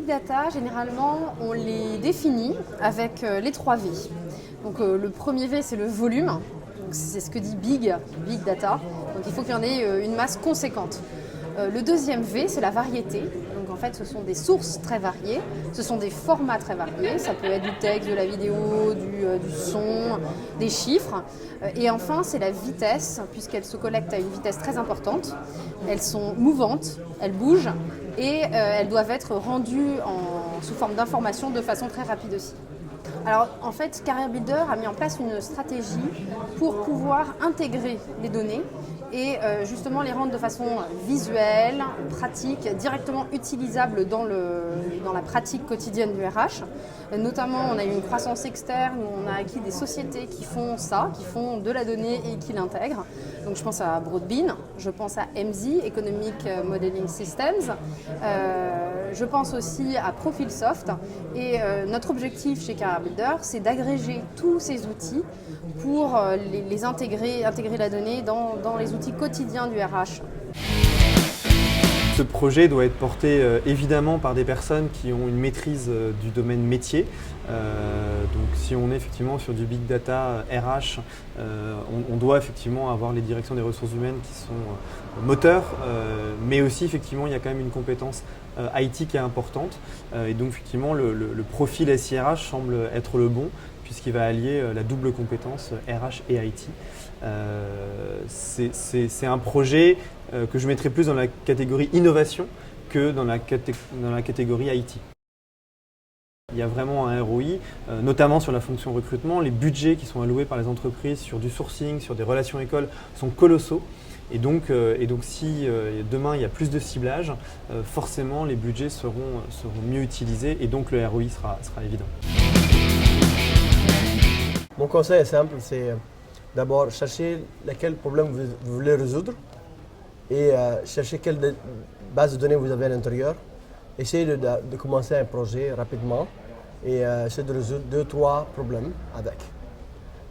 data, généralement, on les définit avec les 3 V. Donc le premier V, c'est le volume. Donc, c'est ce que dit big data. Donc il faut qu'il y en ait une masse conséquente. Le deuxième V, c'est la variété. Donc en fait, ce sont des sources très variées, ce sont des formats très variés. Ça peut être du texte, de la vidéo, du son, des chiffres. Et enfin, c'est la vitesse, puisqu'elles se collectent à une vitesse très importante. Elles sont mouvantes, elles bougent et elles doivent être rendues sous forme d'informations de façon très rapide aussi. Alors en fait, Career Builder a mis en place une stratégie pour pouvoir intégrer les données et justement les rendre de façon visuelle, pratique, directement utilisable dans la pratique quotidienne du RH. Notamment, on a eu une croissance externe où on a acquis des sociétés qui font ça, qui font de la donnée et qui l'intègrent. Donc je pense à Broadbean, je pense à EMSI, Economic Modeling Systems, je pense aussi à Profilsoft. Et notre objectif chez Career Builder, c'est d'agréger tous ces outils pour les intégrer la donnée dans les outils quotidiens du RH. Ce projet doit être porté évidemment par des personnes qui ont une maîtrise du domaine métier. Donc si on est effectivement sur du big data RH, on doit effectivement avoir les directions des ressources humaines qui sont moteurs, mais aussi effectivement il y a quand même une compétence IT qui est importante. Et donc effectivement le profil SIRH semble être le bon, puisqu'il va allier la double compétence RH et IT. C'est un projet que je mettrais plus dans la catégorie innovation que dans la catégorie IT. Il y a vraiment un ROI, notamment sur la fonction recrutement. Les budgets qui sont alloués par les entreprises sur du sourcing, sur des relations écoles sont colossaux. Et donc si demain il y a plus de ciblage, forcément les budgets seront mieux utilisés et donc le ROI sera évident. Mon conseil est simple, c'est d'abord chercher quel problème vous voulez résoudre et chercher quelle base de données vous avez à l'intérieur. Essayez de commencer un projet rapidement et essayer de résoudre 2-3 problèmes avec.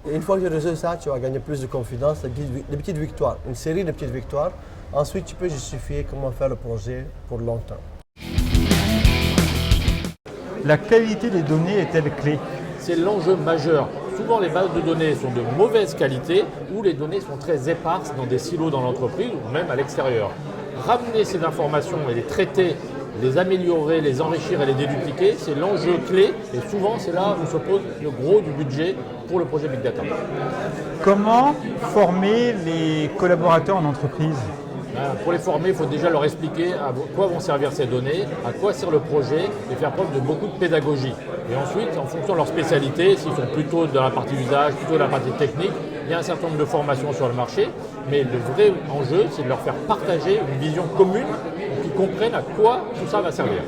Et une fois que tu résous ça, tu vas gagner plus de confiance, des petites victoires, une série de petites victoires. Ensuite, tu peux justifier comment faire le projet pour longtemps. La qualité des données est-elle clé ? C'est l'enjeu majeur. Souvent, les bases de données sont de mauvaise qualité ou les données sont très éparses dans des silos dans l'entreprise ou même à l'extérieur. Ramener ces informations et les traiter, les améliorer, les enrichir et les dédupliquer, c'est l'enjeu clé et souvent c'est là où se pose le gros du budget pour le projet Big Data. Comment former les collaborateurs en entreprise ? Pour les former, il faut déjà leur expliquer à quoi vont servir ces données, à quoi sert le projet et faire preuve de beaucoup de pédagogie. Et ensuite, en fonction de leur spécialité, s'ils sont plutôt dans la partie usage, plutôt dans la partie technique, il y a un certain nombre de formations sur le marché. Mais le vrai enjeu, c'est de leur faire partager une vision commune pour qu'ils comprennent à quoi tout ça va servir.